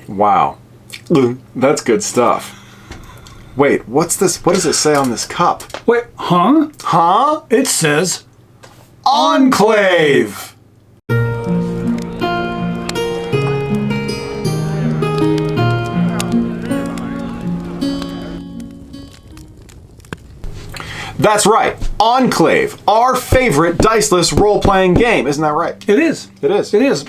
Wow. That's good stuff. Wait, what's this? What does it say on this cup? Wait, huh? Huh? It says Enclave! That's right, Enclave, our favorite diceless role-playing game. Isn't that right? It is. It is. It is.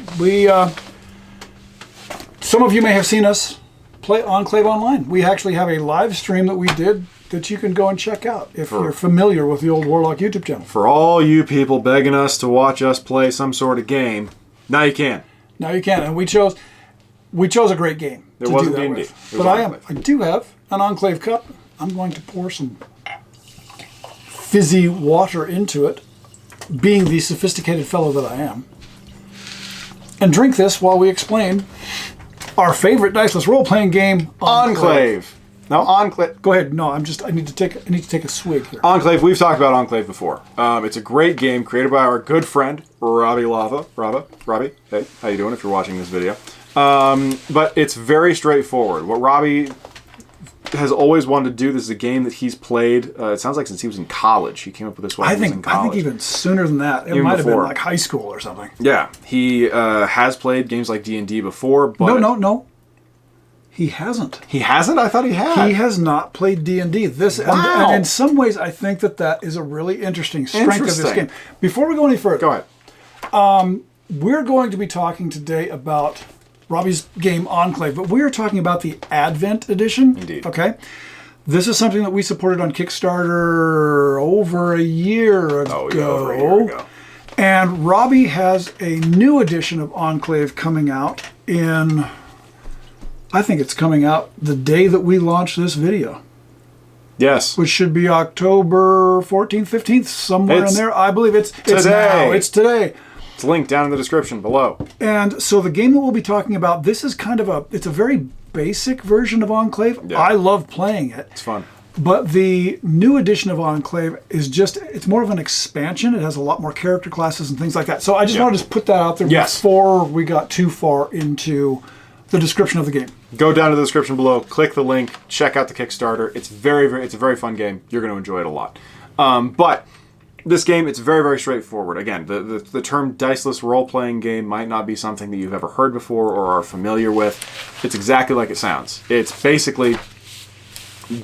Some of you may have seen us play Enclave online. We actually have a live stream that we did that you can go and check out if you're familiar with the Old Warlock YouTube channel. For all you people begging us to watch us play some sort of game, now you can. Now you can, and we chose a great game. It wasn't D&D. But I do have an Enclave cup. I'm going to pour some fizzy water into it, being the sophisticated fellow that I am, and drink this while we explain our favorite diceless role-playing game, Enclave. Now, Enclave. Go ahead. No, I need to take a swig here. Enclave. We've talked about Enclave before. It's a great game created by our good friend Robbie Lava. Robbie. Hey, how you doing? If you're watching this video, but it's very straightforward. What Robbie has always wanted to do. This is a game that he's played. It sounds like since he was in college. He came up with this when he was in college. I think even sooner than that. It might have been like high school or something. Yeah, he has played games like D&D before. But No. He hasn't. He hasn't? I thought he had. He has not played D&D. And in some ways, I think that is a really interesting strength of this game. Before we go any further, go ahead. We're going to be talking today about Robbie's game Enclave, but we are talking about the Advent Edition. Indeed. Okay. This is something that we supported on Kickstarter over a year ago. Oh, yeah, over a year ago. And Robbie has a new edition of Enclave coming out in, I think it's coming out the day that we launch this video. Yes. Which should be October 14th, 15th, somewhere in there. I believe it's today. It's today. It's linked down in the description below. And so the game that we'll be talking about, this is kind of it's a very basic version of Enclave. Yeah. I love playing it. It's fun. But the new edition of Enclave is it's more of an expansion. It has a lot more character classes and things like that. So I just wanted to put that out there before we got too far into the description of the game. Go down to the description below, click the link, check out the Kickstarter. It's it's a very fun game. You're going to enjoy it a lot. But this game, it's very, very straightforward. Again, the term diceless role-playing game might not be something that you've ever heard before or are familiar with. It's exactly like it sounds. It's basically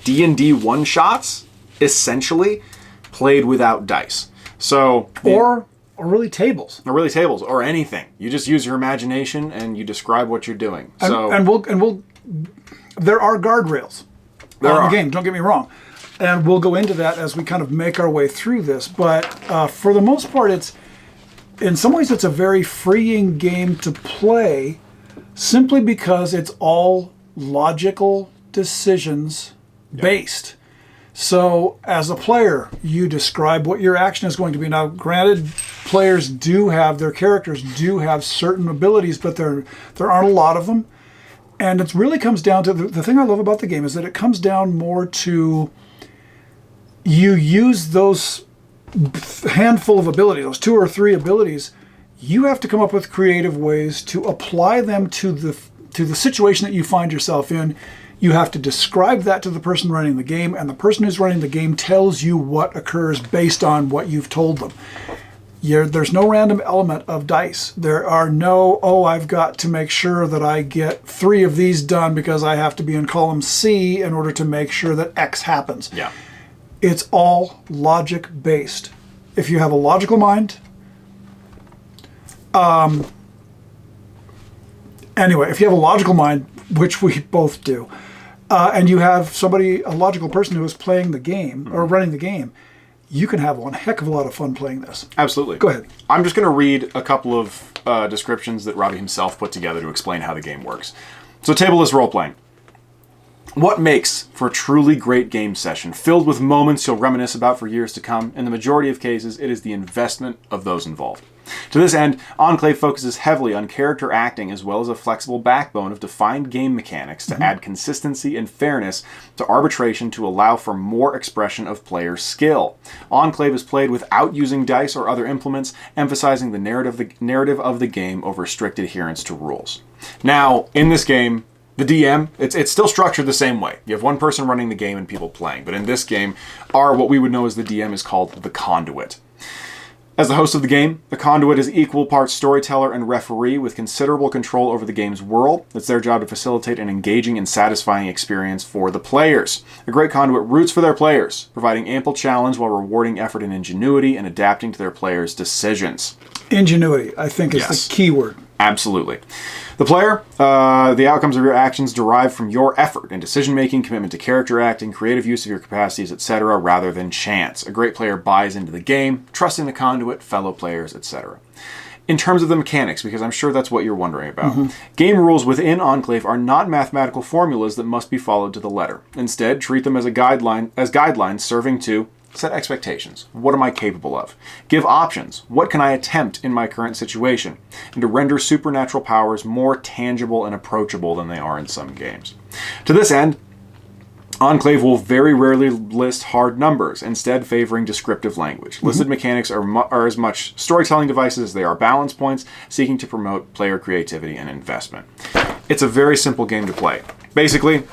D&D one-shots, essentially, played without dice. So Or really tables. Or really tables, or anything. You just use your imagination and you describe what you're doing. And we'll there are guardrails on the game, don't get me wrong. And we'll go into that as we kind of make our way through this. But for the most part, in some ways, it's a very freeing game to play simply because it's all logical decisions based. So as a player, you describe what your action is going to be. Now, granted, their characters do have certain abilities, but there aren't a lot of them. And it really comes down to, the thing I love about the game is that it comes down more to, you use those handful of abilities, those 2 or 3 abilities, you have to come up with creative ways to apply them to the situation that you find yourself in. You have to describe that to the person running the game, and the person who's running the game tells you what occurs based on what you've told them. There's no random element of dice. There are no, I've got to make sure that I get 3 of these done because I have to be in column C in order to make sure that X happens. Yeah. It's all logic based. If you have a logical mind, if you have a logical mind, which we both do, and you have a logical person who is playing the game or running the game, you can have one heck of a lot of fun playing this. Absolutely. Go ahead. I'm just going to read a couple of descriptions that Robbie himself put together to explain how the game works. So, tableless role-playing. What makes for a truly great game session, filled with moments you'll reminisce about for years to come? In the majority of cases, it is the investment of those involved. To this end, Enclave focuses heavily on character acting as well as a flexible backbone of defined game mechanics to add consistency and fairness to arbitration to allow for more expression of player skill. Enclave is played without using dice or other implements, emphasizing the narrative of the game over strict adherence to rules. Now, in this game, The DM, it's still structured the same way. You have one person running the game and people playing. But in this game, what we would know as the DM is called the conduit. As the host of the game, the conduit is equal parts storyteller and referee with considerable control over the game's world. It's their job to facilitate an engaging and satisfying experience for the players. A great conduit roots for their players, providing ample challenge while rewarding effort and ingenuity and adapting to their players' decisions. Ingenuity, I think, is the key word. Absolutely. The player, the outcomes of your actions derive from your effort and decision-making, commitment to character acting, creative use of your capacities, etc., rather than chance. A great player buys into the game, trusting the conduit, fellow players, etc. In terms of the mechanics, because I'm sure that's what you're wondering about, game rules within Enclave are not mathematical formulas that must be followed to the letter. Instead, treat them as guidelines serving to set expectations. What am I capable of? Give options. What can I attempt in my current situation? And to render supernatural powers more tangible and approachable than they are in some games. To this end, Enclave will very rarely list hard numbers, instead favoring descriptive language. Listed mechanics are as much storytelling devices as they are balance points, seeking to promote player creativity and investment. It's a very simple game to play. Basically,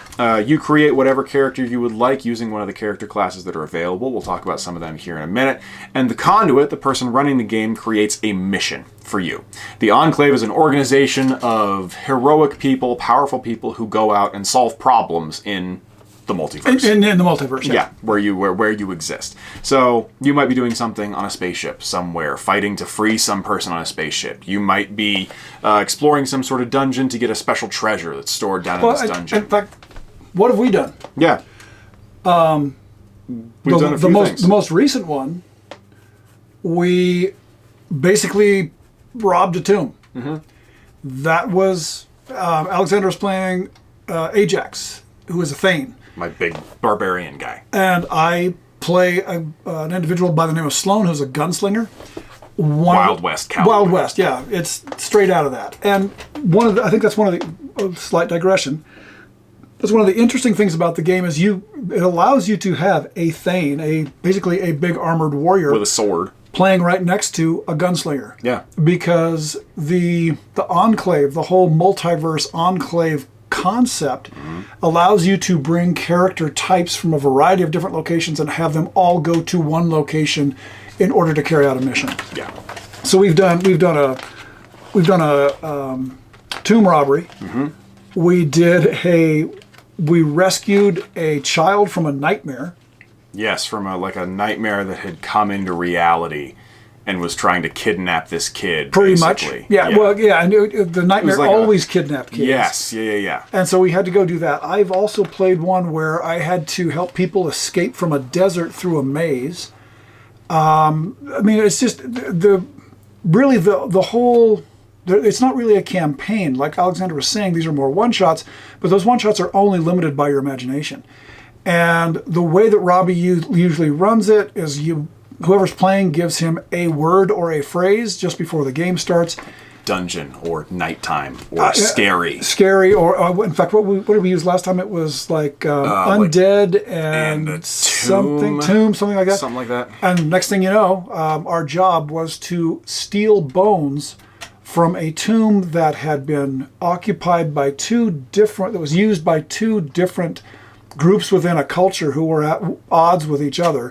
you create whatever character you would like using one of the character classes that are available. We'll talk about some of them here in a minute. And the conduit, the person running the game, creates a mission for you. The Enclave is an organization of heroic people, powerful people who go out and solve problems in the multiverse. In the multiverse, yeah. Where you exist. So you might be doing something on a spaceship somewhere, fighting to free some person on a spaceship. You might be exploring some sort of dungeon to get a special treasure that's stored down in this dungeon. In fact, what have we done? Yeah. We've done a few things. The most recent one, we basically robbed a tomb. That was Alexander was playing Ajax, who is a Thane. My big barbarian guy. And I play an individual by the name of Sloan, who's a gunslinger. Wild West cowboy. Wild West, yeah. It's straight out of that. And I think that's one of the, slight digression, that's one of the interesting things about the game is it allows you to have a Thane, basically a big armored warrior. With a sword. Playing right next to a gunslinger. Yeah. Because the Enclave, the whole multiverse Enclave concept allows you to bring character types from a variety of different locations and have them all go to one location in order to carry out a mission. Yeah. So we've done a tomb robbery. We rescued a child from a nightmare. Yes, from a nightmare that had come into reality and was trying to kidnap this kid. Pretty basically. Much. Yeah, well, yeah, and the nightmare always kidnapped kids. Yes, yeah. And so we had to go do that. I've also played one where I had to help people escape from a desert through a maze. I mean, it's just the whole... It's not really a campaign. Like Alexander was saying, these are more one-shots, but those one-shots are only limited by your imagination. And the way that Robbie usually runs it is whoever's playing gives him a word or a phrase just before the game starts. Dungeon or nighttime or scary. Scary or in fact, what did we use last time? It was like undead and tomb, something like that. Something like that. And next thing you know, our job was to steal bones from a tomb that had been occupied by that was used by two different groups within a culture who were at odds with each other.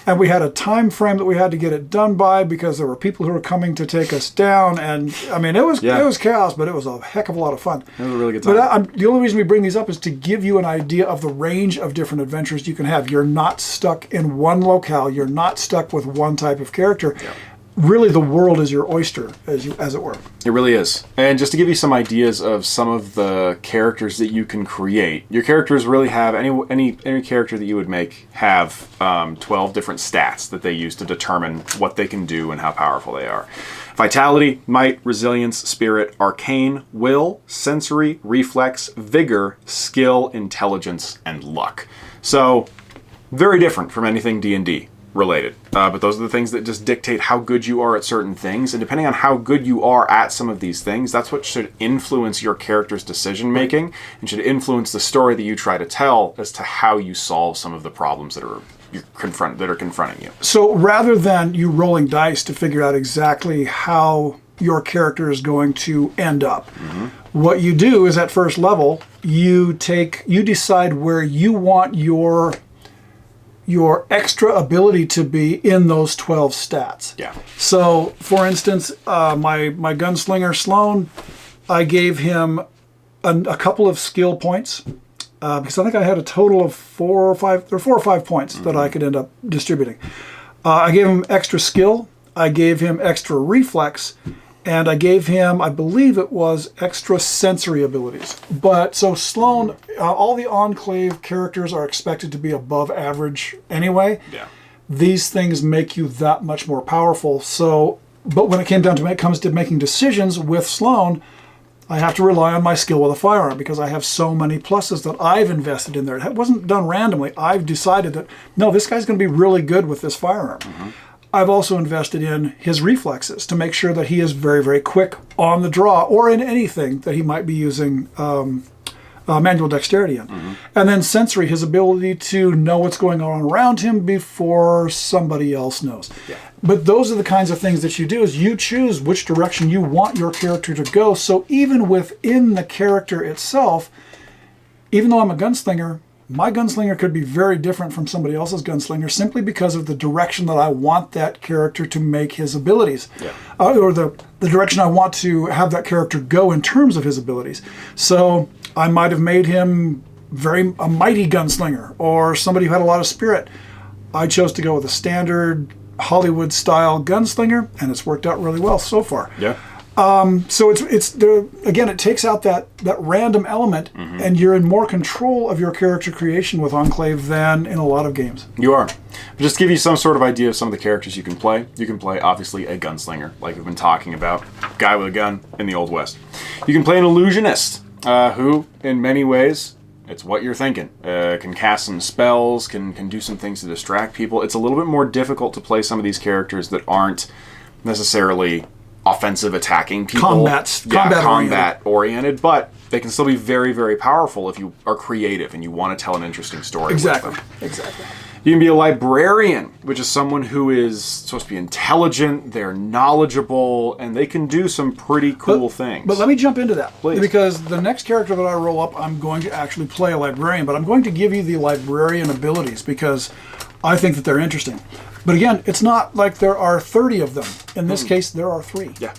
And we had a time frame that we had to get it done by because there were people who were coming to take us down. And I mean, it was chaos, but it was a heck of a lot of fun. It was a really good time. But the only reason we bring these up is to give you an idea of the range of different adventures you can have. You're not stuck in one locale. You're not stuck with one type of character. Yeah. Really, the world is your oyster, as it were. It really is. And just to give you some ideas of some of the characters that you can create, your characters really have, any character that you would make have 12 different stats that they use to determine what they can do and how powerful they are. Vitality, might, resilience, spirit, arcane, will, sensory, reflex, vigor, skill, intelligence, and luck. So, very different from anything D&D related. But those are the things that just dictate how good you are at certain things. And depending on how good you are at some of these things, that's what should influence your character's decision making and should influence the story that you try to tell as to how you solve some of the problems that are confronting you. So rather than you rolling dice to figure out exactly how your character is going to end up. What you do is at first level, you decide where you want your extra ability to be in those 12 stats. Yeah. So, for instance, my gunslinger Sloan, I gave him a couple of skill points because I think I had a total of 4 or 5 points that I could end up distributing. I gave him extra skill, I gave him extra reflex, and I gave him, I believe it was, extra sensory abilities. But so Sloan, all the Enclave characters are expected to be above average anyway. Yeah. These things make you that much more powerful. So, but when it came down to comes to making decisions with Sloan, I have to rely on my skill with a firearm because I have so many pluses that I've invested in there. It wasn't done randomly. I've decided that, no, this guy's going to be really good with this firearm. I've also invested in his reflexes to make sure that he is very, very quick on the draw or in anything that he might be using manual dexterity in. And then sensory, his ability to know what's going on around him before somebody else knows. Yeah. But those are the kinds of things that you do is you choose which direction you want your character to go. So even within the character itself, even though I'm a gunslinger, my gunslinger could be very different from somebody else's gunslinger simply because of the direction that I want that character to make his abilities. Yeah. Or the direction I want to have that character go in terms of his abilities. So I might have made him a mighty gunslinger or somebody who had a lot of spirit. I chose to go with a standard Hollywood-style gunslinger, and it's worked out really well so far. Yeah. So it's there again. It takes out that random element, and you're in more control of your character creation with Enclave than in a lot of games. You are. But just to give you some sort of idea of some of the characters you can play obviously a gunslinger, like we've been talking about, guy with a gun in the Old West. You can play an illusionist, who, in many ways, it's what you're thinking. Can cast some spells, can do some things to distract people. It's a little bit more difficult to play some of these characters that aren't necessarily offensive attacking people. Combat oriented, but they can still be very, very powerful if you are creative and you want to tell an interesting story. Exactly. With them. Exactly. You can be a librarian, which is someone who is supposed to be intelligent, they're knowledgeable, and they can do some pretty cool things. But let me jump into that. Please. Because the next character that I roll up, I'm going to actually play a librarian, but I'm going to give you the librarian abilities because I think that they're interesting. But again, it's not like there are 30 of them. In this case, there are 3. Yeah.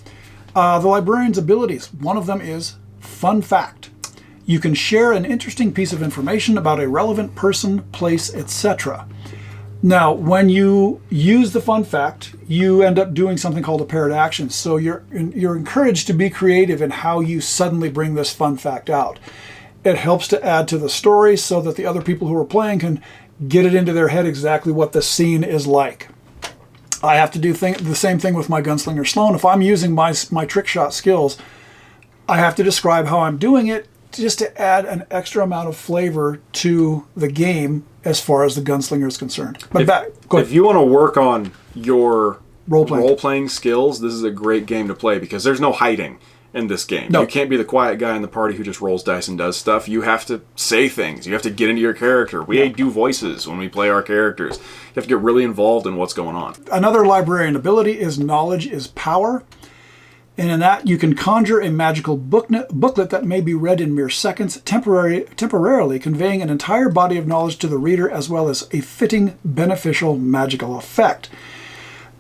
The librarian's abilities, one of them is fun fact. You can share an interesting piece of information about a relevant person, place, etc. Now, when you use the fun fact, you end up doing something called a paired action. So you're encouraged to be creative in how you suddenly bring this fun fact out. It helps to add to the story so that the other people who are playing can get it into their head exactly what the scene is like. I have to do the same thing with my gunslinger Sloan. If I'm using my trick shot skills, I have to describe how I'm doing it just to add an extra amount of flavor to the game as far as the gunslinger is concerned. But if you want to work on your Role-playing. role-playing skills, this is a great game to play because there's no hiding in this game. No. You can't be the quiet guy in the party who just rolls dice and does stuff. You have to say things. You have to get into your character. We do voices when we play our characters. You have to get really involved in what's going on. Another librarian ability is knowledge is power. And in that, you can conjure a magical booklet that may be read in mere seconds, temporarily conveying an entire body of knowledge to the reader as well as a fitting, beneficial magical effect.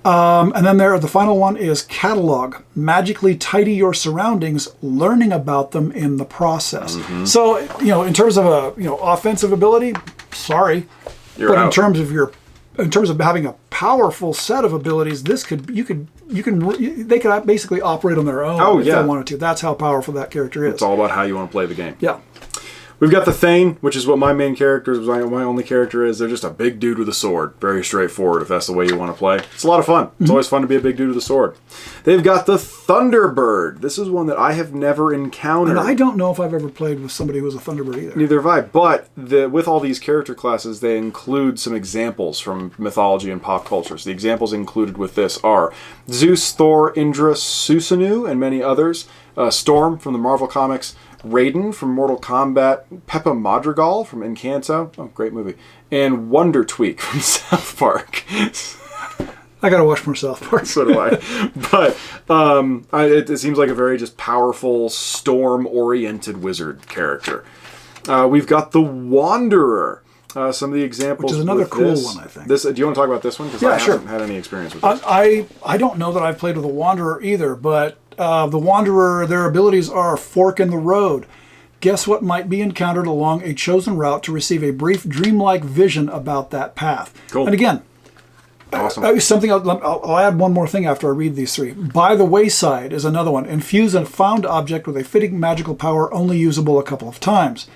And then the final one is catalog. Magically tidy your surroundings, learning about them in the process. So, in terms of offensive ability, sorry, You're but out. in terms of having a powerful set of abilities, they could basically operate on their own if they wanted to. That's how powerful that character is. It's all about how you want to play the game. Yeah. We've got the Thane, which is what my main character is, my only character is. They're just a big dude with a sword. Very straightforward if that's the way you want to play. It's a lot of fun. It's always fun to be a big dude with a sword. They've got the Thunderbird. This is one that I have never encountered. And I don't know if I've ever played with somebody who was a Thunderbird either. Neither have I. But with all these character classes, they include some examples from mythology and pop culture. So the examples included with this are Zeus, Thor, Indra, Susanu, and many others. Storm from the Marvel Comics. Raiden from Mortal Kombat, Peppa Madrigal from Encanto, great movie, and Wonder Tweak from South Park. I gotta watch more South Park. So do I. But it seems like a very just powerful, storm-oriented wizard character. We've got the Wanderer. Some of the examples, which is another cool one, I think. Do you want to talk about this one? Because I haven't had any experience with this. I don't know that I've played with the Wanderer either, but the Wanderer, their abilities are fork in the road. Guess what might be encountered along a chosen route to receive a brief dreamlike vision about that path. Cool. And again, awesome. Something I'll add one more thing after I read these three. By the Wayside is another one. Infuse a found object with a fitting magical power only usable a couple of times.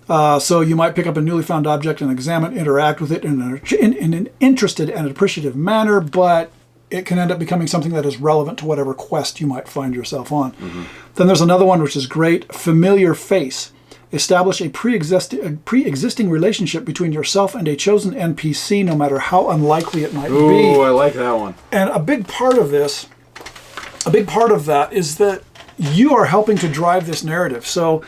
So you might pick up a newly found object and examine, interact with it in an interested and appreciative manner, but it can end up becoming something that is relevant to whatever quest you might find yourself on. Mm-hmm. Then there's another one which is great, Familiar Face. Establish a pre-existing relationship between yourself and a chosen NPC, no matter how unlikely it might be. Ooh, I like that one. And a big part of that is that you are helping to drive this narrative. So,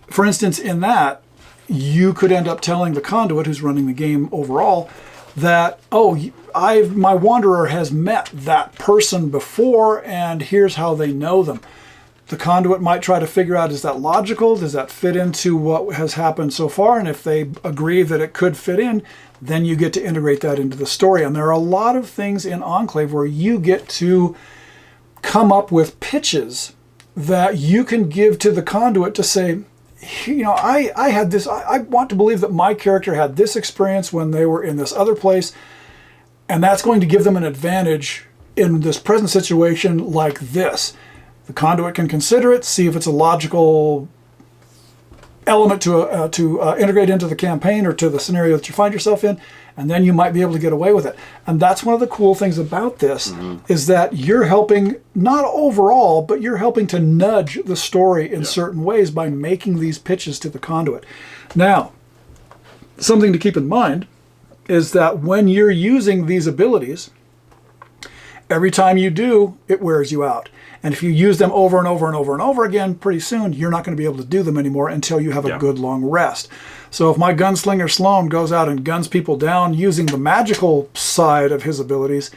for instance, in that, you could end up telling the conduit who's running the game overall that, my Wanderer has met that person before, and here's how they know them. The conduit might try to figure out, is that logical? Does that fit into what has happened so far? And if they agree that it could fit in, then you get to integrate that into the story. And there are a lot of things in Enclave where you get to come up with pitches that you can give to the conduit to say, I had this, I want to believe that my character had this experience when they were in this other place, and that's going to give them an advantage in this present situation like this. The conduit can consider it, see if it's a logical element to integrate into the campaign or to the scenario that you find yourself in, and then you might be able to get away with it. And that's one of the cool things about this, is that you're helping, not overall, but you're helping to nudge the story in certain ways by making these pitches to the conduit. Now, something to keep in mind is that when you're using these abilities, every time you do, it wears you out. And if you use them over and over and over and over again, pretty soon you're not going to be able to do them anymore until you have a good long rest. So if my gunslinger Sloan goes out and guns people down using the magical side of his abilities,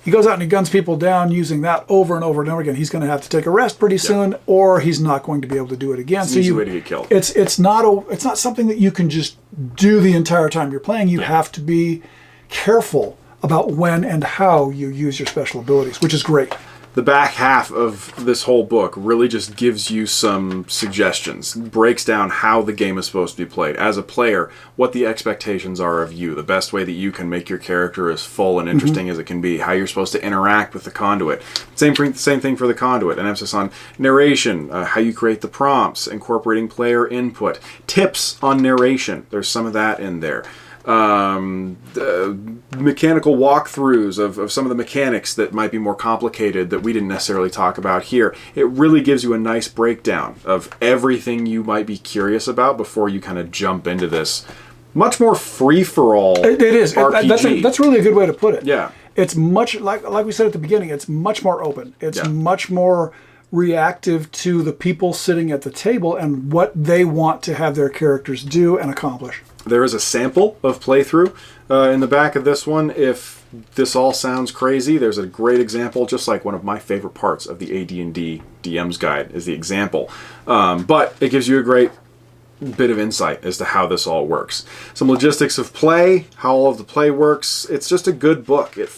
he goes out and he guns people down using that over and over and over again. He's going to have to take a rest pretty soon, or he's not going to be able to do it again. It's an easy way to get killed. It's not something that you can just do the entire time you're playing. You have to be careful about when and how you use your special abilities, which is great. The back half of this whole book really just gives you some suggestions, breaks down how the game is supposed to be played. As a player, what the expectations are of you, the best way that you can make your character as full and interesting as it can be, how you're supposed to interact with the conduit. Same thing for the conduit, an emphasis on narration, how you create the prompts, incorporating player input, tips on narration. There's some of that in there. Mechanical walkthroughs of some of the mechanics that might be more complicated that we didn't necessarily talk about here. It really gives you a nice breakdown of everything you might be curious about before you kind of jump into this much more free-for-all It is. RPG. That's really a good way to put it. Yeah. It's much, like we said at the beginning, it's much more open. It's much more reactive to the people sitting at the table and what they want to have their characters do and accomplish. There is a sample of playthrough in the back of this one. If this all sounds crazy, there's a great example, just like one of my favorite parts of the AD&D DM's guide is the example. But it gives you a great bit of insight as to how this all works. Some logistics of play, how all of the play works. It's just a good book. It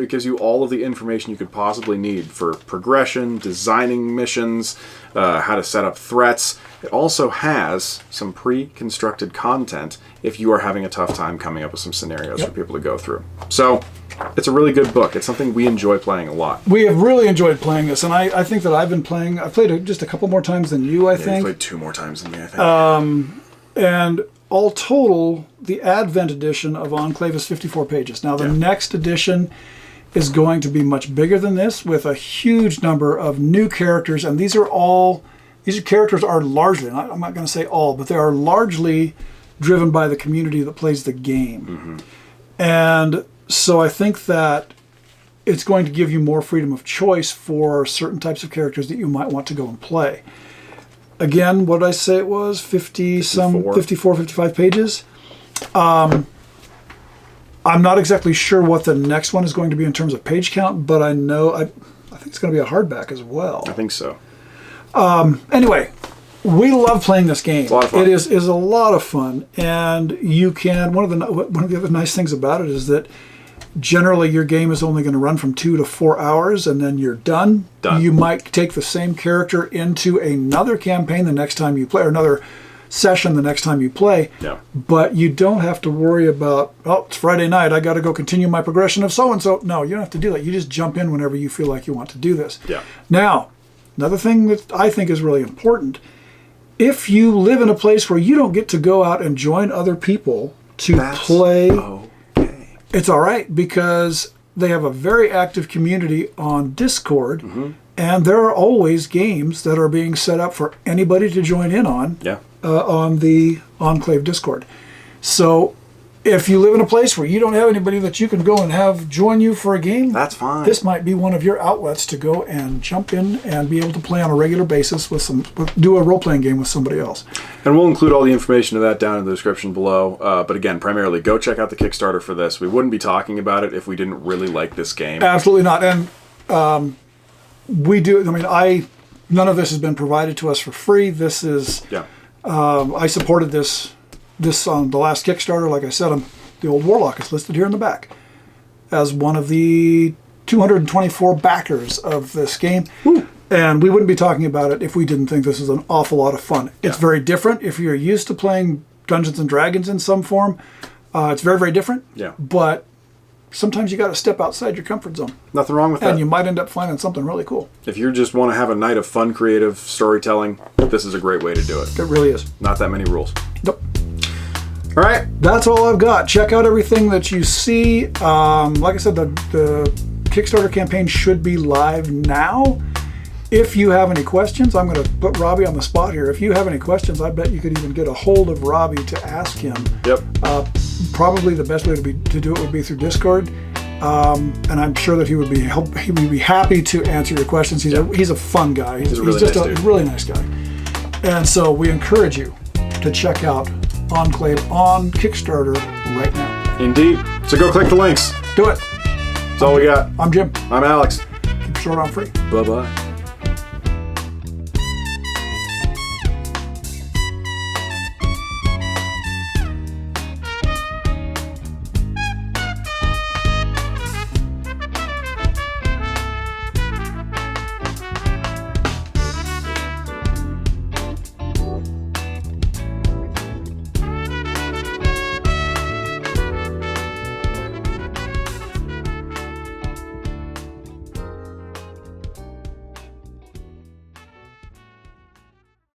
gives you all of the information you could possibly need for progression, designing missions, how to set up threats. It also has some pre-constructed content if you are having a tough time coming up with some scenarios for people to go through. So it's a really good book. It's something we enjoy playing a lot. We have really enjoyed playing this, and I think that I've played it just a couple more times than you, I think. You played 2 more times than me, I think. And all total, the Advent edition of Enclave is 54 pages. Now, the next edition is going to be much bigger than this, with a huge number of new characters, and these characters are largely, I'm not going to say all, but they are largely driven by the community that plays the game. And so I think that it's going to give you more freedom of choice for certain types of characters that you might want to go and play. Again, what did I say it was? 54, 55 pages. I'm not exactly sure what the next one is going to be in terms of page count, but I think it's going to be a hardback as well. I think so. Anyway, we love playing this game. It's a lot of fun. It is a lot of fun, and you can. One of the other nice things about it is that generally your game is only going to run from 2 to 4 hours, and then you're done. You might take the same character into another campaign the next time you play, or another session the next time you play. Yeah. But you don't have to worry about, oh, it's Friday night, I got to go continue my progression of so and so. No, you don't have to do that. You just jump in whenever you feel like you want to do this. Yeah. Now, another thing that I think is really important. If you live in a place where you don't get to go out and join other people to play, it's all right, because they have a very active community on Discord, and there are always games that are being set up for anybody to join in on on the Enclave Discord. So if you live in a place where you don't have anybody that you can go and have join you for a game, that's fine. This might be one of your outlets to go and jump in and be able to play on a regular basis do a role-playing game with somebody else. And we'll include all the information of that down in the description below. But again, primarily, go check out the Kickstarter for this. We wouldn't be talking about it if we didn't really like this game. Absolutely not. And we do. I mean, none of this has been provided to us for free. This is. Yeah. I supported this on the last Kickstarter. Like I said, the Old Warlock is listed here in the back as one of the 224 backers of this game. Woo. And we wouldn't be talking about it if we didn't think this is an awful lot of fun. It's very different. If you're used to playing Dungeons and Dragons in some form, it's very, very different. Yeah. But sometimes you got to step outside your comfort zone. Nothing wrong with that. And you might end up finding something really cool. If you just want to have a night of fun, creative storytelling, this is a great way to do it. It really is. Not that many rules. Nope. All right. That's all I've got. Check out everything that you see. Like I said, the Kickstarter campaign should be live now. If you have any questions, I'm going to put Robbie on the spot here. If you have any questions, I bet you could even get a hold of Robbie to ask him. Yep. Probably the best way to do it would be through Discord. And I'm sure that he would be happy to answer your questions. He's a fun guy. He's just a really nice guy. And so we encourage you to check out Enclave on Kickstarter right now. Indeed. So go click the links. Do it. That's all we got. I'm Jim. I'm Alex. Keep it short on free. Bye-bye.